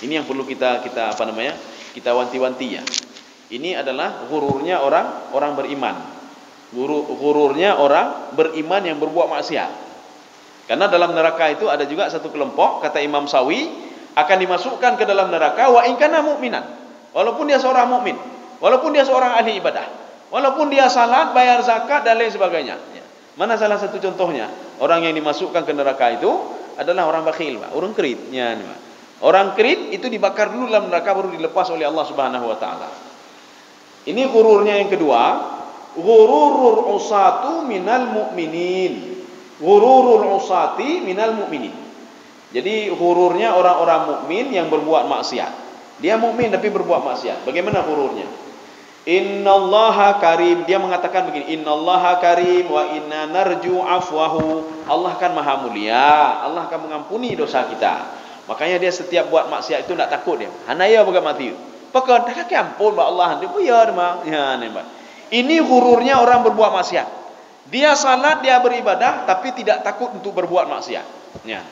Ini yang perlu kita apa namanya? Kita wanti-wanti, ya. Ini adalah ghururnya orang beriman. Ghururnya orang beriman yang berbuat maksiat. Karena dalam neraka itu ada juga satu kelompok, kata Imam Sawi, akan dimasukkan ke dalam neraka wa in kana mu'minan. Walaupun dia seorang mukmin, walaupun dia seorang ahli ibadah, walaupun dia salat, bayar zakat dan lain sebagainya. Ya. Mana salah satu contohnya? Orang yang dimasukkan ke neraka itu adalah orang bakhil, Pak. Orang kerit. Ya, Pak. Orang kerit itu dibakar dulu dalam neraka, baru dilepas oleh Allah Subhanahu wa taala. Ini ghururnya yang kedua, ghururul usatu minal mu'minin. Ghururul usati minal mu'minin. Jadi ghururnya orang-orang mukmin yang berbuat maksiat. Dia mukmin tapi berbuat maksiat. Bagaimana ghururnya? Innallaha karim. Dia mengatakan begini, innallaha karim wa inna narju afwahu. Allah kan maha mulia, Allah akan mengampuni dosa kita. Makanya dia setiap buat maksiat itu tak takut dia. Hanaya bagai mati. Pakai tak kaki ampun ba Allah. Dia biar mah. Ya, nampak. Ini ghururnya orang berbuat maksiat. Dia salat, dia beribadah tapi tidak takut untuk berbuat maksiat. Ya.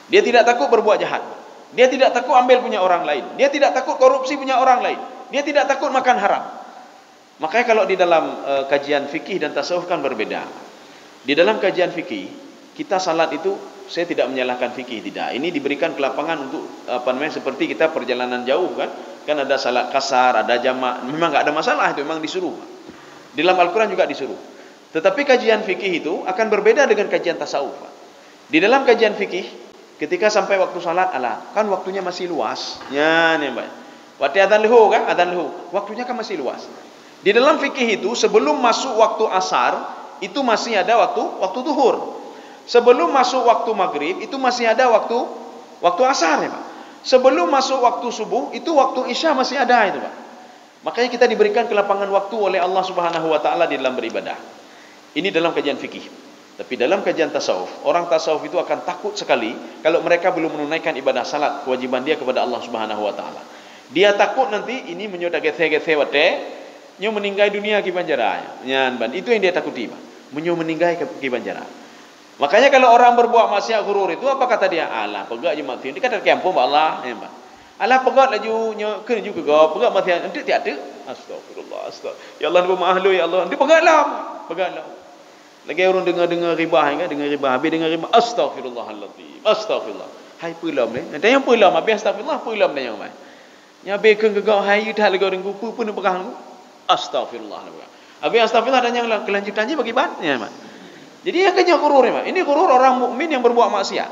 Dia tidak takut berbuat jahat. Dia tidak takut ambil punya orang lain. Dia tidak takut korupsi punya orang lain. Dia tidak takut makan haram. Makanya kalau di dalam kajian fikih dan tasawuf kan berbeda. Di dalam kajian fikih, kita salat itu, saya tidak menyalahkan fikih, tidak. Ini diberikan kelapangan untuk apa namanya, seperti kita perjalanan jauh kan. Kan ada salat kasar, ada jamak. Memang enggak ada masalah itu, memang disuruh. Di dalam Al-Qur'an juga disuruh. Tetapi kajian fikih itu akan berbeda dengan kajian tasawuf. Di dalam kajian fikih, ketika sampai waktu salat, kan waktunya masih luas. Ya, nih, Mbak. Waktu adzan luhur kan, adzan luhur. Waktunya kan masih luas. Di dalam fikih itu sebelum masuk waktu asar itu masih ada waktu zuhur. Sebelum masuk waktu maghrib itu masih ada waktu asar, ya, Pak. Sebelum masuk waktu subuh itu waktu isya masih ada itu, Pak. Makanya kita diberikan kelapangan waktu oleh Allah Subhanahu wa taala di dalam beribadah. Ini dalam kajian fikih. Tapi dalam kajian tasawuf, orang tasawuf itu akan takut sekali kalau mereka belum menunaikan ibadah salat, kewajiban dia kepada Allah Subhanahu wa taala. Dia takut nanti ini menyoda gese-gese wate, nyo meninggai dunia ki banjara. Nyan ban, itu yang dia takuti, Pak. Menyo meninggai ki banjara. Makanya kalau orang berbuat maksiat ghurur itu apa kata dia? Alah, pegak je mati. Dia kata kampung Allah, ya, Pak. Alah pegat laju nyo ke juga go, pegat mati nanti tiada. Astagfirullah, astagfirullah. Ya Allah, maaf lu ya Allah. Nanti pegatlah. Lagi orang dengar riba, kan? Dengar riba, habis dengar riba. Astagfirullahaladzim. Astagfirullah. Hai pulam ni. Nanti yang pulam, habis astagfirullah pulam ni yang mai. Nya be ke gegau hai dah lagi orang ku pun pegang. Astagfirullah. Habis astagfirullah dan yang kelanjutannya bagi ban, ya, Mak. Jadi yang kena ghurur, Mak. Ini ghurur orang mukmin yang berbuat maksiat.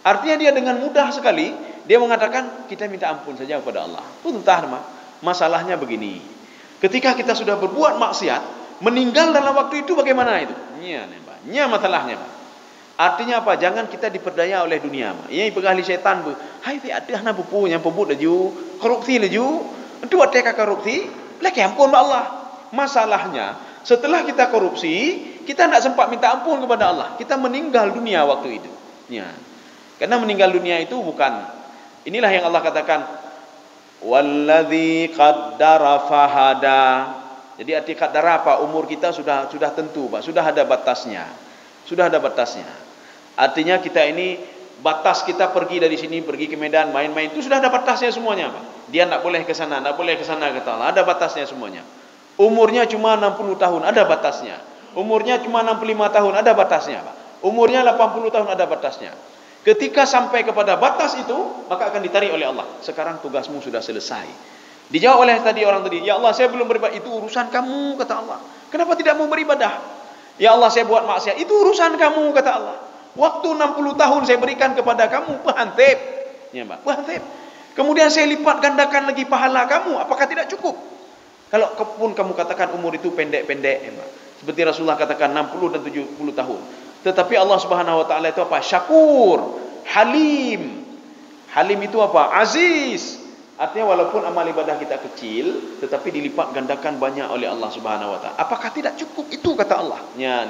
Artinya dia dengan mudah sekali dia mengatakan kita minta ampun saja kepada Allah. Puntah, Mak. Masalahnya begini. Ketika kita sudah berbuat maksiat, meninggal dalam waktu itu bagaimana itu? Nya masalahnya, Pak. Artinya apa? Jangan kita diperdaya oleh dunia, Pak. Yang pegahli syaitan bu. Hai ti ada na pupu yang pebut laju korupsi laju, itu ada korupsi, lagi ampun Allah. Masalahnya, setelah kita korupsi, kita tidak sempat minta ampun kepada Allah. Kita meninggal dunia waktu itu. Ya. Karena meninggal dunia itu bukan, inilah yang Allah katakan, walladzi qaddara fahada. Jadi arti qaddara apa? Umur kita sudah tentu, Pak. Sudah ada batasnya. Sudah ada batasnya. Artinya kita ini, batas kita pergi dari sini, pergi ke Medan, main-main, itu sudah ada batasnya semuanya, Pak. Dia tidak boleh ke sana, tidak boleh ke sana, kata Allah. Ada batasnya semuanya. Umurnya cuma 60 tahun, ada batasnya. Umurnya cuma 65 tahun, ada batasnya, Pak. Umurnya 80 tahun, ada batasnya. Ketika sampai kepada batas itu, maka akan ditarik oleh Allah. Sekarang tugasmu sudah selesai. Dijawab oleh orang tadi, ya Allah, saya belum beribadah. Itu urusan kamu, kata Allah. Kenapa tidak mau beribadah? Ya Allah, saya buat maksiat. Itu urusan kamu, kata Allah. Waktu 60 tahun saya berikan kepada kamu, pahantip. Ya, Pak, pahantip. Kemudian saya lipat gandakan lagi pahala kamu. Apakah tidak cukup? Kalau pun kamu katakan umur itu pendek-pendek, ya, Pak. Seperti Rasulullah katakan 60 dan 70 tahun. Tetapi Allah Subhanahu wa taala itu apa? Syakur, Halim. Halim itu apa? Aziz. Artinya walaupun amal ibadah kita kecil, tetapi dilipat gandakan banyak oleh Allah Subhanahu wa taala. Apakah tidak cukup itu, kata Allah? Ya,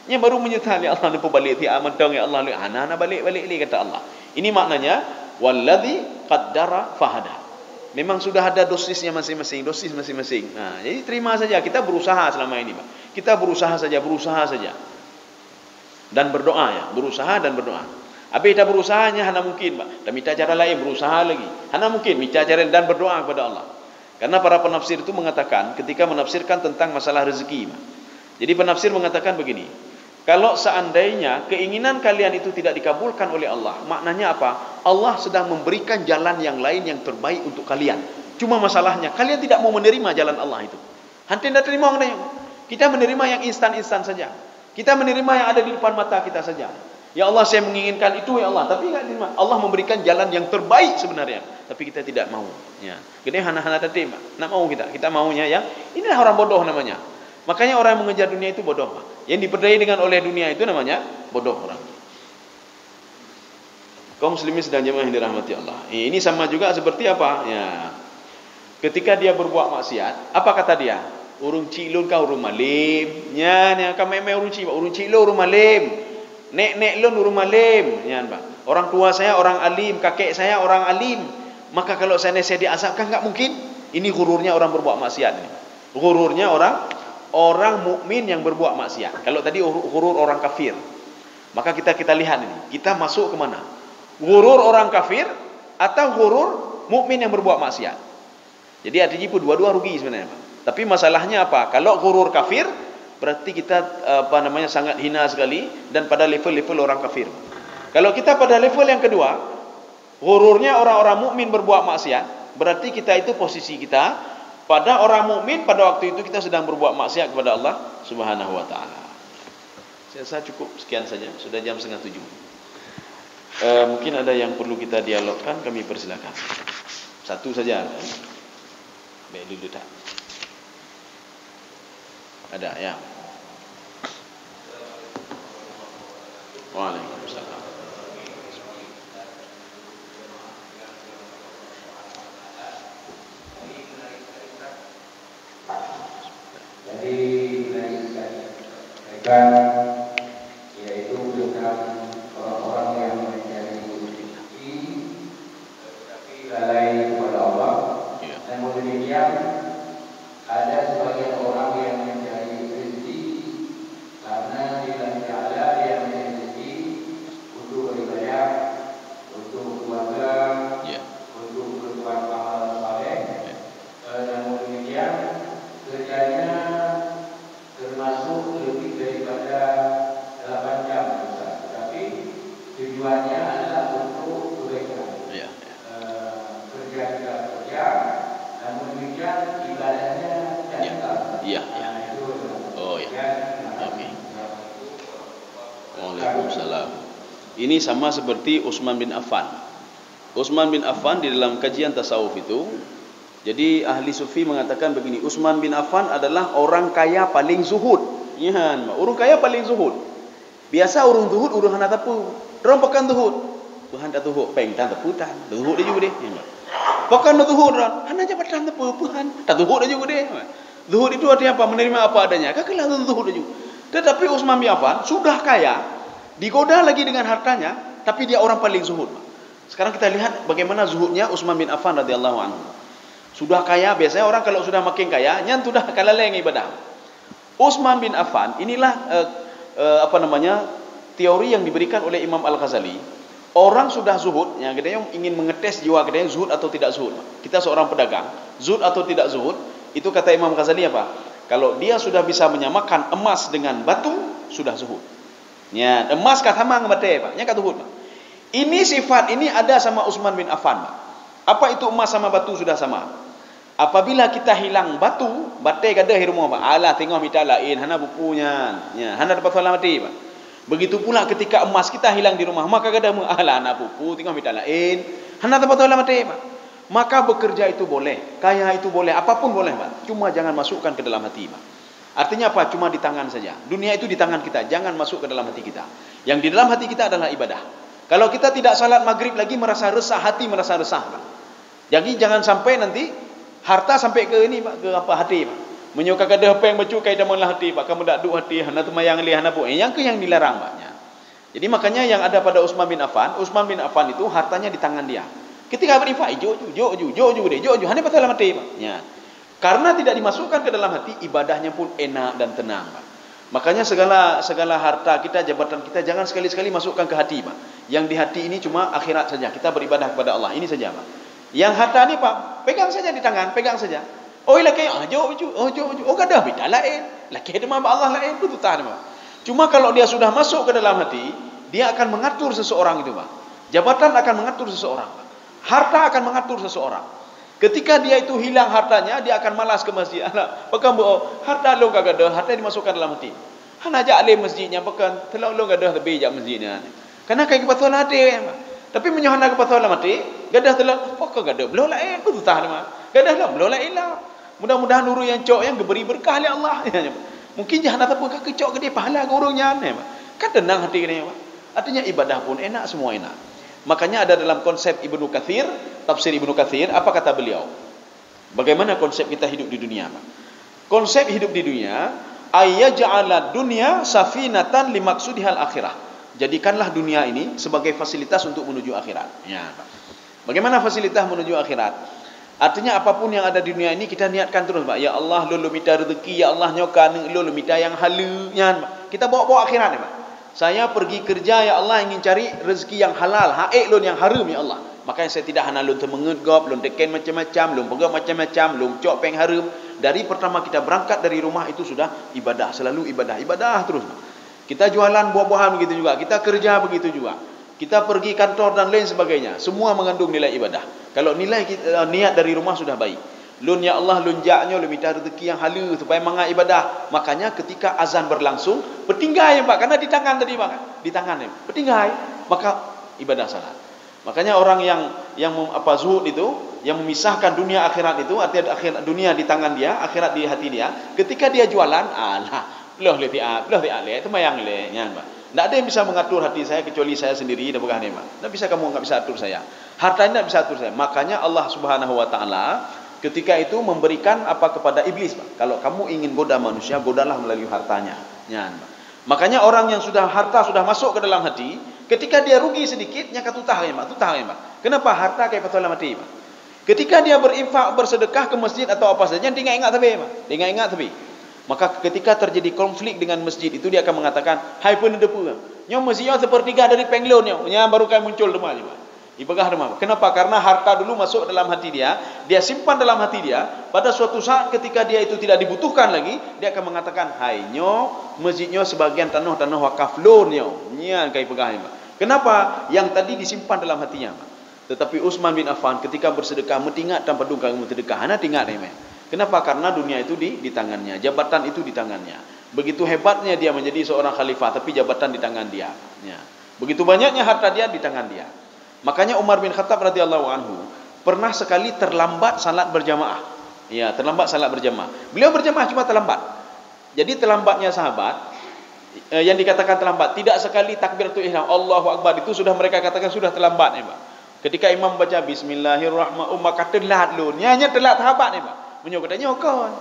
nya baru menyesal, ya Allah, lupa balik ti amal dong, ya Allah, ana balik ni, kata Allah. Ini maknanya walladzi qaddara fahada. Memang sudah ada dosisnya masing-masing, dosis masing-masing. Nah, jadi terima saja, kita berusaha selama ini, Pak. Kita berusaha saja. Dan berdoa, ya, berusaha dan berdoa. Habis kita berusahanya hanya mungkin, Pak. Dan minta cara lain, berusaha lagi. Hanya mungkin minta cara dan berdoa kepada Allah. Karena para penafsir itu mengatakan ketika menafsirkan tentang masalah rezeki, Pak. Jadi penafsir mengatakan begini, kalau seandainya keinginan kalian itu tidak dikabulkan oleh Allah, maknanya apa? Allah sedang memberikan jalan yang lain yang terbaik untuk kalian. Cuma masalahnya kalian tidak mau menerima jalan Allah itu. Hantin tidak terima, kita menerima yang instan-instan saja. Kita menerima yang ada di depan mata kita saja. Ya Allah, saya menginginkan itu, ya Allah, tapi enggak terima. Allah memberikan jalan yang terbaik sebenarnya, tapi kita tidak mau. Ya, gede hana-hana tadi, Pak. Nak mau kita? Kita maunya yang inilah orang bodoh namanya. Makanya orang yang mengejar dunia itu bodoh, Pak. Yang diperdayai dengan oleh dunia itu namanya bodoh orang. Kaum muslimin sedang jemaah yang dirahmati Allah. Ini sama juga seperti apa? Ya. Ketika dia berbuat maksiat, apa kata dia? Urung cilun kau urung malim. Nya kami urung cilun urung malim. Nek lun urung malim. Nya, Pak. Orang tua saya orang alim, kakek saya orang alim. Maka kalau saya diazabkan, enggak mungkin. Ini gururnya orang berbuat maksiat ini. Gururnya orang mukmin yang berbuat maksiat. Kalau tadi gurur orang kafir, maka kita lihat ini, kita masuk ke mana? Gurur orang kafir atau gurur mukmin yang berbuat maksiat? Jadi artinya pun dua-dua rugi sebenarnya, Pak. Tapi masalahnya apa? Kalau gurur kafir, berarti kita sangat hina sekali dan pada level-level orang kafir. Kalau kita pada level yang kedua, gururnya orang-orang mukmin berbuat maksiat, berarti kita itu posisi kita pada orang mukmin pada waktu itu kita sedang berbuat maksiat kepada Allah Subhanahu wa taala. Saya cukup sekian saja, sudah jam 6:30. Mungkin ada yang perlu kita dialogkan, kami persilakan. Satu saja. Baik dulu tak. Ada ya. Waalaikumsalam. Jadi mereka yaitu tentang orang-orang yang mencari rezeki tapi lalai kepada Allah. Namun demikian ada sebagian orang yang mencari rezeki karena lillahi ta'ala, dia mencari rezeki untuk beribadah, untuk keluarga, untuk berbuat amal saleh. Namun demikian kerjanya termasuk lebih daripada 8 jam, tetapi tujuannya adalah untuk kebaikan. Kerja, namun demikian ibadahnya tidak. Oh ya. Oke. Waalaikumsalam. Ini sama seperti Utsman bin Affan. Utsman bin Affan di dalam kajian tasawuf itu, jadi ahli sufi mengatakan begini, Utsman bin Affan adalah orang kaya paling zuhud. Ya, orang kaya paling zuhud. Biasa orang zuhud urang hana tapu. Dorang pekan zuhud. Tuhan tak zuhud, peng tan tapu tan. Zuhud dia juga dia. Bahkan zuhud ran, hanya jabatan tepuhan. Tak zuhud aja juga deh. Zuhud itu artinya apa? Menerima apa adanya. Kakak zuhud aja. Tetapi Utsman bin Affan sudah kaya, digoda lagi dengan hartanya, tapi dia orang paling zuhud. Sekarang kita lihat bagaimana zuhudnya Utsman bin Affan radhiyallahu anhu. Sudah kaya, biasanya orang kalau sudah makin kaya, nyan sudah kalaleng ibadah. Utsman bin Affan, inilah teori yang diberikan oleh Imam Al-Ghazali. Orang sudah zuhud, yang katanya ingin mengetes jiwa katanya zuhud atau tidak zuhud. Kita seorang pedagang, zuhud atau tidak zuhud, itu kata Imam Ghazali apa? Kalau dia sudah bisa menyamakan emas dengan batu, sudah zuhud. Ya, emas kata mang bate, Pak. Nya kata zuhud, Pak. Ini sifat ini ada sama Utsman bin Affan, Pak. Apa itu emas sama batu sudah sama? Apabila kita hilang batu, batai kada di rumah, Pak. Alah tengok mita lain, hana bukunya. Ya, hana dapat salam mati, Pak. Begitu pula ketika emas kita hilang di rumah, maka kada alah anak buku, tengok mita lain, hana dapat salam mati, Pak. Maka bekerja itu boleh, kaya itu boleh, apapun boleh, Pak. Cuma jangan masukkan ke dalam hati, Pak. Artinya apa? Cuma di tangan saja. Dunia itu di tangan kita, jangan masuk ke dalam hati kita. Yang di dalam hati kita adalah ibadah. Kalau kita tidak salat maghrib lagi merasa resah, hati merasa resah, Pak. Jadi jangan sampai nanti harta sampai ke ini, Pak, ke apa hati, Pak. Menyuka kada apa yang bacu kaidah malah hati, Pak. Kamu dak duk hati, hana temayang li hana bu. Yang ke yang dilarang, Pak. Jadi makanya yang ada pada Utsman bin Affan itu hartanya di tangan dia. Ketika berinfak, jo hanya betul mati, Pak. Ya. Karena tidak dimasukkan ke dalam hati, ibadahnya pun enak dan tenang, Pak. Makanya segala harta kita, jabatan kita jangan sekali-sekali masukkan ke hati, Pak. Yang di hati ini cuma akhirat saja. Kita beribadah kepada Allah. Ini saja, Pak. Yang harta ni, Pak, pegang saja di tangan, pegang saja. Oh, laki, jo. Oh, kada beda lain. Laki ada mamba Allah lain, betul tak, Pak. Cuma kalau dia sudah masuk ke dalam hati, dia akan mengatur seseorang itu, Pak. Jabatan akan mengatur seseorang, Pak. Harta akan mengatur seseorang. Ketika dia itu hilang hartanya, dia akan malas ke masjid. Anak, pekan harta lo gak ada, harta dimasukkan dalam hati. Hana ajak le masjidnya, pekan telok lo gak ada lebih ajak masjidnya. Karena kayak kebetulan hati, Pak. Tapi menyohana kebetulan mati, gadah telok, pekan gak ada, belum lain, betul tak, Pak. Gadah lah, belum lain lah. Mudah-mudahan nuru yang cok yang diberi berkah oleh Allah. Mungkin jangan apa pun kecok ke dia pahala ke orangnya, Pak. Kan tenang hati dia, Pak. Artinya ibadah pun enak, semua enak. Makanya ada dalam konsep Ibnu Katsir, tafsir Ibnu Katsir, apa kata beliau? Bagaimana konsep kita hidup di dunia, Pak? Konsep hidup di dunia, ayyaj'ala dunya safinatan limaksudihal akhirah. Jadikanlah dunia ini sebagai fasilitas untuk menuju akhirat. Ya, Pak. Bagaimana fasilitas menuju akhirat? Artinya apapun yang ada di dunia ini kita niatkan terus, Pak. Ya Allah, lu minta rezeki, ya Allah nyokan lu minta yang halunya, Pak. Kita bawa akhirat, Pak. Saya pergi kerja, ya Allah ingin cari rezeki yang halal, haik lun yang haram, ya Allah. Makanya saya tidak hana lun termengegop, lun teken macam-macam, lun pegang macam-macam, lun cok peng haram. Dari pertama kita berangkat dari rumah itu sudah ibadah, selalu ibadah terus. Kita jualan buah-buahan begitu juga, kita kerja begitu juga. Kita pergi kantor dan lain sebagainya, semua mengandung nilai ibadah. Kalau nilai niat dari rumah sudah baik. Lun ya Allah, lun jaknya, lun minta rezeki yang halus supaya mangat ibadah. Makanya ketika azan berlangsung, bertinggai, Pak, karena di tangan tadi, Pak, di tangan ya, bertinggai, maka ibadah salat. Makanya orang yang zuhud itu, yang memisahkan dunia akhirat itu, artinya akhirat dunia di tangan dia, akhirat di hati dia. Ketika dia jualan, loh itu mayang le, nyan, Pak. Tidak ada yang bisa mengatur hati saya kecuali saya sendiri dan bukan Pak. Tidak bisa kamu enggak bisa atur saya. Hartanya tidak bisa atur saya. Makanya Allah Subhanahu wa taala ketika itu memberikan apa kepada iblis, Pak. Kalau kamu ingin goda manusia, godalah melalui hartanya. Nyan, Pak. Makanya orang yang sudah harta sudah masuk ke dalam hati, ketika dia rugi sedikit, nya tutah ya, Pak. Tutah ya, Pak. Kenapa harta kayak betul mati, Pak? Ketika dia berinfak, bersedekah ke masjid atau apa saja, dia ingat tapi, Pak. Dia ingat tapi. Maka ketika terjadi konflik dengan masjid itu, dia akan mengatakan, hai pendepu, nyom masjidnya sepertiga dari penglonnya, nya baru kayak muncul rumah, Pak. Ibagah rumah. Kenapa? Karena harta dulu masuk dalam hati dia, dia simpan dalam hati dia. Pada suatu saat ketika dia itu tidak dibutuhkan lagi, dia akan mengatakan, hai nyo, masjidnya sebagian tanah wakaf lo nyo, nya kayak ibagah, Pak. Kenapa? Yang tadi disimpan dalam hatinya, Pak. Tetapi Utsman bin Affan ketika bersedekah, metingat tanpa duga bersedekah, hana tinggal nih, kenapa? Karena dunia itu di tangannya, jabatan itu di tangannya. Begitu hebatnya dia menjadi seorang khalifah, tapi jabatan di tangan dia. Ya. Begitu banyaknya harta dia di tangan dia. Makanya Umar bin Khattab radhiyallahu anhu pernah sekali terlambat salat berjamaah. Ya, terlambat salat berjamaah. Beliau berjamaah cuma terlambat. Jadi terlambatnya sahabat, yang dikatakan terlambat, tidak sekali takbiratul ihram, Allahu Akbar, itu sudah mereka katakan sudah terlambat, ya, Pak. Ketika imam baca bismillahirrahmanirrahim, maka telat lun. Nya telat sahabat ni, Pak. Menyo katanya kon.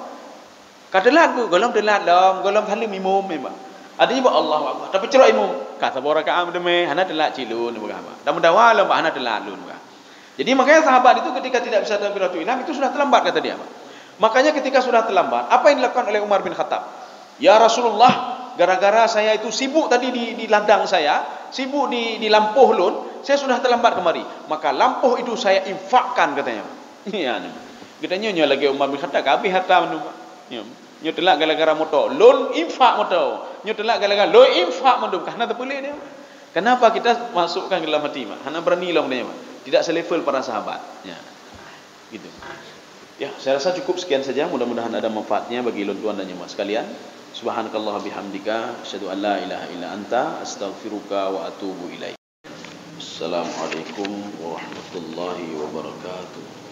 Katelat bu, golong telat lam, golong halim imam memang. Adanya buat Allah Akbar. Tapi cerok imam. Kata rakaat demi, hana telat cilun bukan apa. Dan mudawal hana telat lun bukan. Jadi makanya sahabat itu ketika tidak bisa takbiratul ihram itu sudah terlambat kata dia, Pak. Makanya ketika sudah terlambat, apa yang dilakukan oleh Umar bin Khattab? Ya Rasulullah, gara-gara saya itu sibuk tadi di ladang saya, sibuk di lampuh lun, saya sudah terlambat kemari. Maka lampuh itu saya infakkan katanya. Iya nih. Katanya nyo lagi Umar bin Khattab habis harta mendu. Nyo telak gara-gara motor, lun infak motor. Nyo telak gara-gara lo infak mendu. Karena tak boleh dia. Kenapa kita masukkan ke dalam hati, Mak? Hana berani lah katanya, Mak. Tidak selevel para sahabat. Ya. Gitu. Ya, saya rasa cukup sekian saja. Mudah-mudahan ada manfaatnya bagi tuan dan jemaah sekalian. Subhanakallah bihamdika asyhadu an la ilaha illa anta astaghfiruka wa atubu ilaik. Assalamualaikum warahmatullahi wabarakatuh.